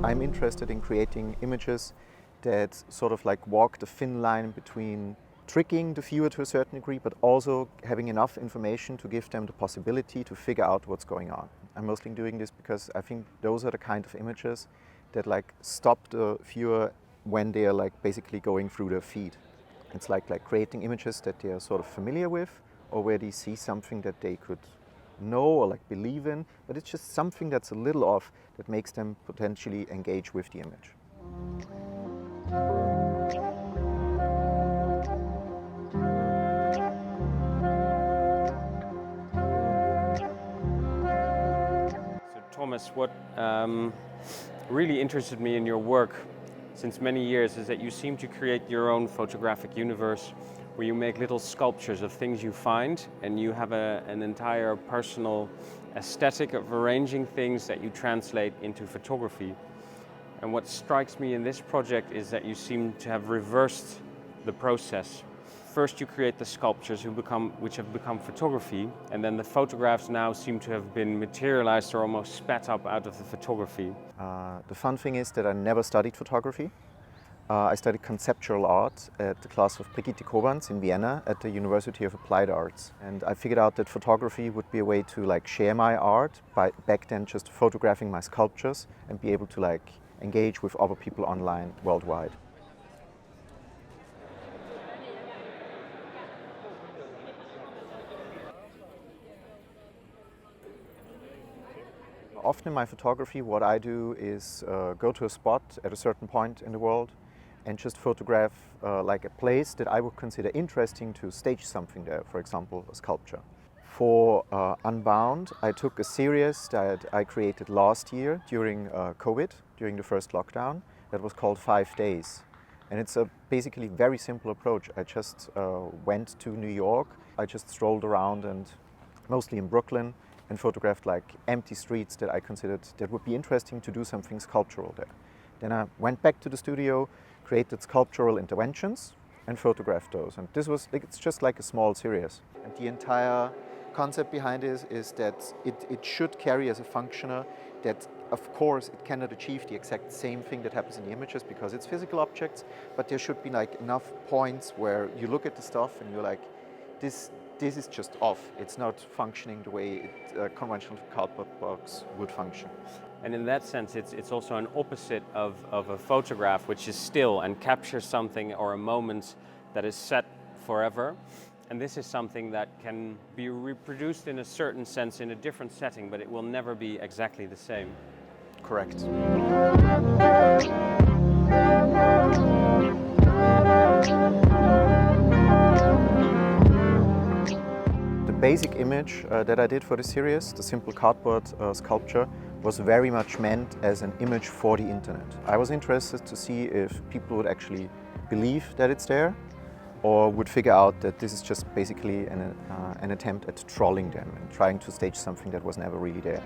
I'm interested in creating images that sort of like walk the thin line between tricking the viewer to a certain degree, but also having enough information to give them the possibility to figure out what's going on. I'm mostly doing this because I think those are the kind of images that like stop the viewer when they are like basically going through their feed. It's like creating images that they are sort of familiar with, or where they see something that they could know or like believe in, but it's just something that's a little off that makes them potentially engage with the image. So Thomas, what really interested me in your work since many years is that you seem to create your own photographic universe where you make little sculptures of things you find, and you have an entire personal aesthetic of arranging things that you translate into photography. And what strikes me in this project is that you seem to have reversed the process. First you create the sculptures which have become photography, and then the photographs now seem to have been materialized or almost spat up out of the photography. The fun thing is that I never studied photography. I studied conceptual art at the class of Brigitte Kobans in Vienna at the University of Applied Arts. And I figured out that photography would be a way to like share my art by back then just photographing my sculptures and be able to like engage with other people online worldwide. Often in my photography, what I do is go to a spot at a certain point in the world and just photograph like a place that I would consider interesting to stage something there, for example, a sculpture. For Unbound, I took a series that I created last year during COVID, during the first lockdown, that was called 5 Days. And it's a basically very simple approach. I just went to New York, I just strolled around, and mostly in Brooklyn, and photographed like empty streets that I considered that would be interesting to do something sculptural there. Then I went back to the studio, created sculptural interventions and photographed those. And this was, it's just like a small series. And the entire concept behind it is that it should carry as a functioner that, of course, it cannot achieve the exact same thing that happens in the images because it's physical objects, but there should be like enough points where you look at the stuff and you're like, this is just off. It's not functioning the way a conventional cardboard box would function. And in that sense, it's also an opposite of a photograph, which is still and captures something or a moment that is set forever. And this is something that can be reproduced in a certain sense in a different setting, but it will never be exactly the same. Correct. The basic image that I did for the series, the simple cardboard sculpture, was very much meant as an image for the internet. I was interested to see if people would actually believe that it's there, or would figure out that this is just basically an attempt at trolling them and trying to stage something that was never really there.